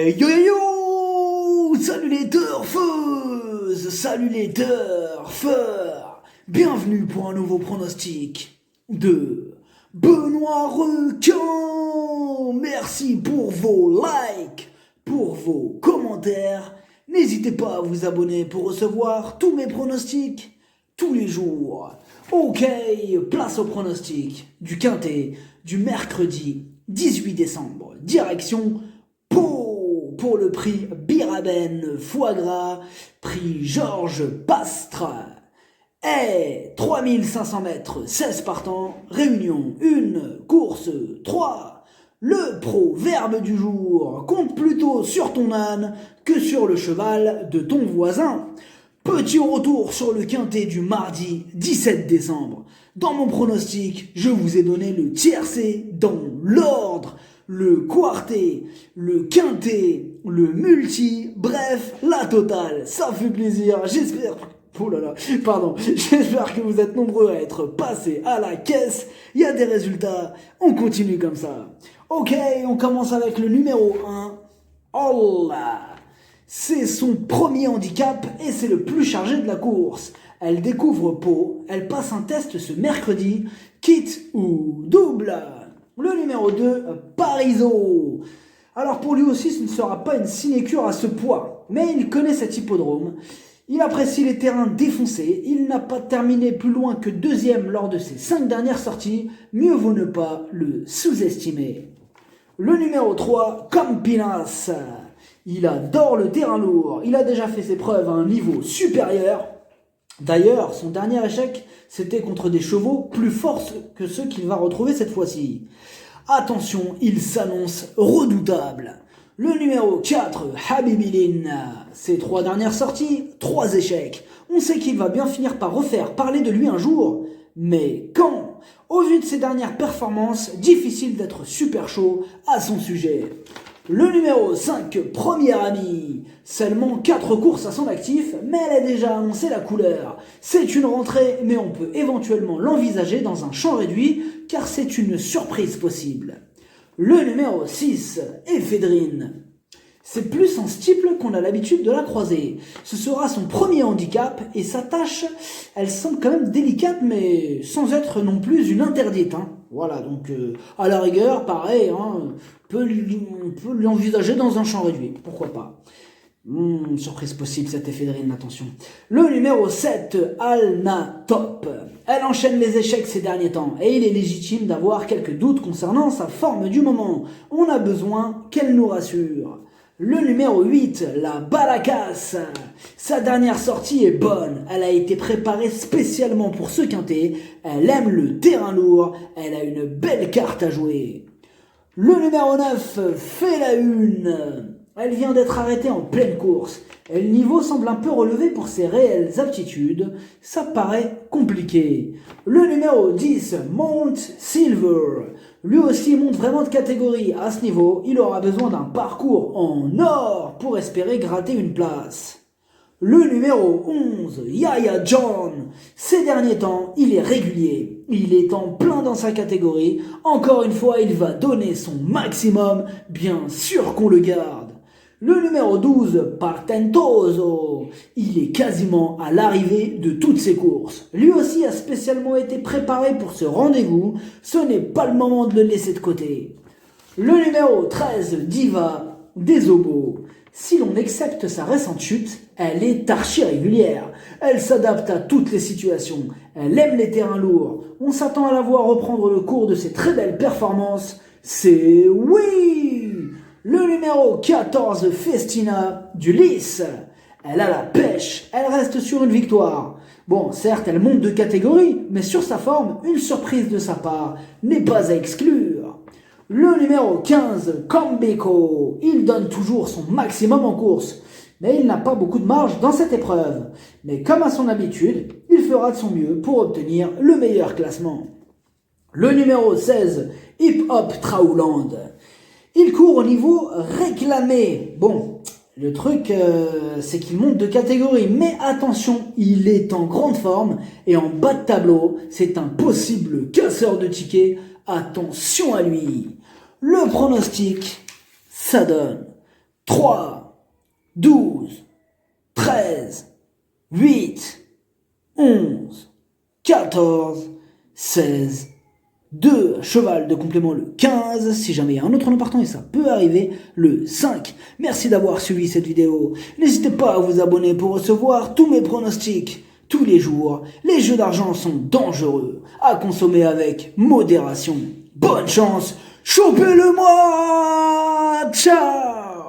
Hey yo yo yo! Salut les turfeuses! Salut les turfeurs! Bienvenue pour un nouveau pronostic de Benoît Requin! Merci pour vos likes, pour vos commentaires. N'hésitez pas à vous abonner pour recevoir tous mes pronostics tous les jours. Ok, place au pronostic du quintet du mercredi 18 décembre. Direction Pau pour le prix Biraben Foie Gras, prix Georges Pastre. Et 3500 mètres, 16 partants, réunion 1, course 3. Le proverbe du jour: compte plutôt sur ton âne que sur le cheval de ton voisin. Petit retour sur le quintet du mardi 17 décembre. Dans mon pronostic, je vous ai donné le tiercé dans l'ordre, le quartet, le quintet, le multi, bref, la totale. Ça fait plaisir, j'espère... Oh là là, pardon, j'espère que vous êtes nombreux à être passés à la caisse. Il y a des résultats, on continue comme ça. Ok, on commence avec le numéro 1. Oh là! C'est son premier handicap et c'est le plus chargé de la course. Elle découvre Pau, elle passe un test ce mercredi, quitte ou double. Le numéro 2, Pariso. Alors pour lui aussi, ce ne sera pas une sinécure à ce poids, mais il connaît cet hippodrome. Il apprécie les terrains défoncés, il n'a pas terminé plus loin que deuxième lors de ses 5 dernières sorties, mieux vaut ne pas le sous-estimer. Le numéro 3, Campinas. Il adore le terrain lourd, il a déjà fait ses preuves à un niveau supérieur. D'ailleurs, son dernier échec, c'était contre des chevaux plus forts que ceux qu'il va retrouver cette fois-ci. Attention, il s'annonce redoutable. Le numéro 4, Habibilin. Ses 3 dernières sorties, 3 échecs. On sait qu'il va bien finir par refaire parler de lui un jour. Mais quand? Au vu de ses dernières performances, difficile d'être super chaud à son sujet. Le numéro 5, Premier Ami. Seulement 4 courses à son actif, mais elle a déjà annoncé la couleur. C'est une rentrée, mais on peut éventuellement l'envisager dans un champ réduit, car c'est une surprise possible. Le numéro 6, Ephedrine. C'est plus en steeple qu'on a l'habitude de la croiser. Ce sera son premier handicap et sa tâche, elle semble quand même délicate mais sans être non plus une interdite. Voilà, donc à la rigueur, pareil, on peut l'envisager dans un champ réduit, pourquoi pas. Surprise possible cette Ephedrine, attention. Le numéro 7, Alna Top. Elle enchaîne les échecs ces derniers temps et il est légitime d'avoir quelques doutes concernant sa forme du moment. On a besoin qu'elle nous rassure. Le numéro 8, la Balacasse. Sa dernière sortie est bonne. Elle a été préparée spécialement pour ce quintet. Elle aime le terrain lourd. Elle a une belle carte à jouer. Le numéro 9 fait la une. Elle vient d'être arrêtée en pleine course. Et le niveau semble un peu relevé pour ses réelles aptitudes. Ça paraît compliqué. Le numéro 10, Mount Silver. Lui aussi monte vraiment de catégorie. À ce niveau, il aura besoin d'un parcours en or pour espérer gratter une place. Le numéro 11, Yaya John. Ces derniers temps, il est régulier. Il est en plein dans sa catégorie. Encore une fois, il va donner son maximum. Bien sûr qu'on le garde. Le numéro 12, Partentoso. Il est quasiment à l'arrivée de toutes ses courses. Lui aussi a spécialement été préparé pour ce rendez-vous. Ce n'est pas le moment de le laisser de côté. Le numéro 13, Diva des Obos. Si l'on accepte sa récente chute, elle est archi régulière. Elle s'adapte à toutes les situations. Elle aime les terrains lourds. On s'attend à la voir reprendre le cours de ses très belles performances. C'est oui! Le numéro 14, Festina du Lys. Elle a la pêche, elle reste sur une victoire. Bon, certes, elle monte de catégorie, mais sur sa forme, une surprise de sa part n'est pas à exclure. Le numéro 15, Kambeko. Il donne toujours son maximum en course, mais il n'a pas beaucoup de marge dans cette épreuve. Mais comme à son habitude, il fera de son mieux pour obtenir le meilleur classement. Le numéro 16, Hip Hop Trauland. Il court au niveau réclamé. Bon, le truc, c'est qu'il monte de catégorie. Mais attention, il est en grande forme. Et en bas de tableau, c'est un possible casseur de tickets. Attention à lui. Le pronostic, ça donne 3, 12, 13, 8, 11, 14, 16, 2, cheval de complément le 15, si jamais il y a un autre nom partant et ça peut arriver, le 5. Merci d'avoir suivi cette vidéo. N'hésitez pas à vous abonner pour recevoir tous mes pronostics tous les jours. Les jeux d'argent sont dangereux, à consommer avec modération. Bonne chance, chopez-le moi. Ciao.